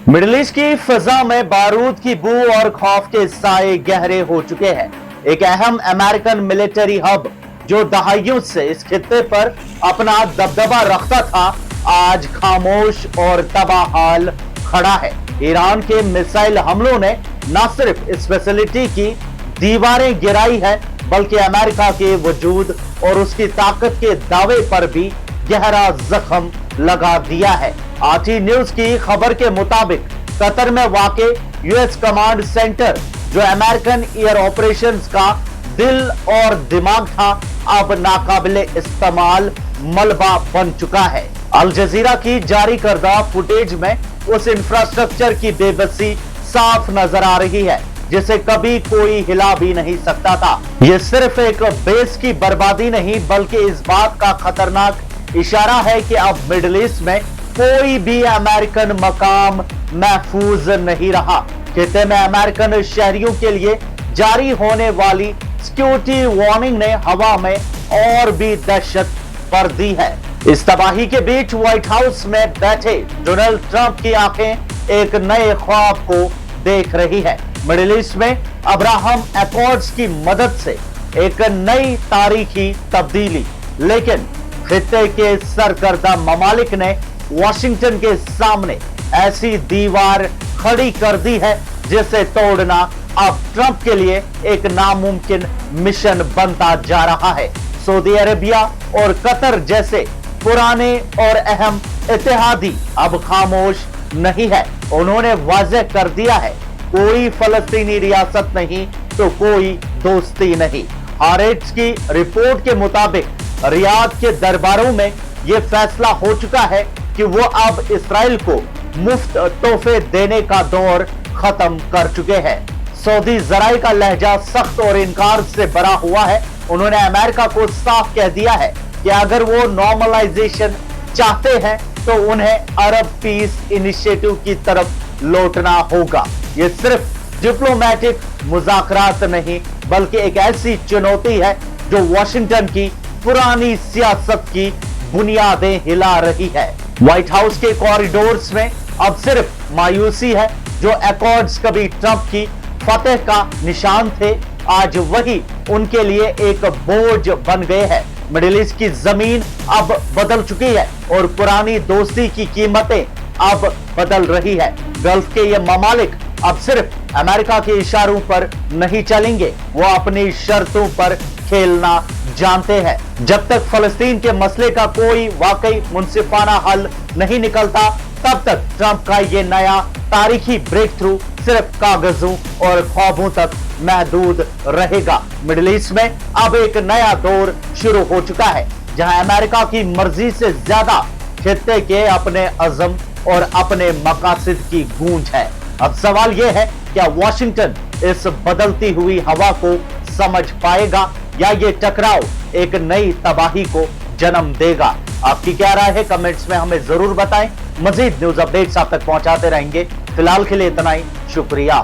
Middle east की फिजा में बारूद की बू और खौफ के साए गहरे हो चुके हैं। एक अहम अमेरिकन मिलिट्री हब जो दहाइयों से इस खित्ते पर अपना दबदबा रखता था, आज खामोश और तबाहाल खड़ा है। ईरान के मिसाइल हमलों ने न सिर्फ इस फैसिलिटी की दीवारें गिराई है, बल्कि अमेरिका के वजूद और उसकी ताकत के दावे पर भी गहरा जख्म लगा दिया है। आरटी न्यूज की खबर के मुताबिक कतर में वाक़े यूएस कमांड सेंटर, जो अमेरिकन एयर ऑपरेशंस का दिल और दिमाग था, अब नाकाबिले इस्तेमाल मलबा बन चुका है। अल जजीरा की जारी करदा फुटेज में उस इंफ्रास्ट्रक्चर की बेबसी साफ नजर आ रही है जिसे कभी कोई हिला भी नहीं सकता था। ये सिर्फ एक बेस की बर्बादी नहीं, बल्कि इस बात का खतरनाक इशारा है कि अब मिडिल ईस्ट में कोई भी अमेरिकन मकाम महफूज नहीं रहा। खित्ते में अमेरिकन शहरियों के लिए जारी होने वाली सिक्योरिटी वार्निंग ने हवा में और भी दहशत भर दी है। इस तबाही के बीच व्हाइट हाउस में बैठे डोनाल्ड ट्रंप की आंखें एक नए ख्वाब को देख रही है। मिडिल ईस्ट में अब्राहम एकॉर्ड्स की मदद से एक नई तारीखी तब्दीली, लेकिन खित्ते के सरकर्दा ममालिक ने वॉशिंगटन के सामने ऐसी दीवार खड़ी कर दी है जिसे तोड़ना अब ट्रंप के लिए एक नामुमकिन मिशन बनता जा रहा है। सऊदी अरेबिया और कतर जैसे पुराने और अहम इत्तेहादी अब खामोश नहीं है। उन्होंने वाज़ेह कर दिया है, कोई फलस्तीनी रियासत नहीं तो कोई दोस्ती नहीं। हारेट्स की रिपोर्ट के मुताबिक रियाद के दरबारों में यह फैसला हो चुका है कि वो अब इसराइल को मुफ्त तोहफे देने का दौर खत्म कर चुके हैं। सऊदी जराए का लहजा सख्त और इनकार से भरा हुआ है। उन्होंने अमेरिका को साफ कह दिया है कि अगर वो नॉर्मलाइजेशन चाहते हैं तो उन्हें अरब पीस इनिशिएटिव की तरफ लौटना होगा। ये सिर्फ डिप्लोमेटिक मुज़ाकरात नहीं, बल्कि एक ऐसी चुनौती है जो वॉशिंगटन की पुरानी सियासत की बुनियादें हिला रही है। व्हाइट हाउस के कॉरिडोर्स में अब सिर्फ मायूसी है। जो एकॉर्ड्स कभी ट्रंप की फतेह का निशान थे, आज वही उनके लिए एक बोझ बन गए हैं। मिडिल ईस्ट की जमीन अब बदल चुकी है और पुरानी दोस्ती की कीमतें अब बदल रही है। गल्फ के ये ममालिक अब सिर्फ अमेरिका के इशारों पर नहीं चलेंगे, वो अपनी शर्तों पर खेलना जानते हैं। जब तक फलस्तीन के मसले का कोई वाकई मुनसिफाना हल नहीं निकलता, तब तक ट्रंप का ये नया तारीखी ब्रेक थ्रू सिर्फ कागजों और ख्वाबों तक महदूद रहेगा। मिडिल ईस्ट में अब एक नया दौर शुरू हो चुका है, जहां अमेरिका की मर्जी से ज्यादा खित्ते के अपने अज़म और अपने मकासद की गूंज है। अब सवाल यह है, क्या वॉशिंगटन इस बदलती हुई हवा को समझ पाएगा या ये टकराव एक नई तबाही को जन्म देगा? आपकी क्या राय है? कमेंट्स में हमें जरूर बताएं। मजीद न्यूज अपडेट्स आप तक पहुंचाते रहेंगे। फिलहाल के लिए इतना ही, शुक्रिया।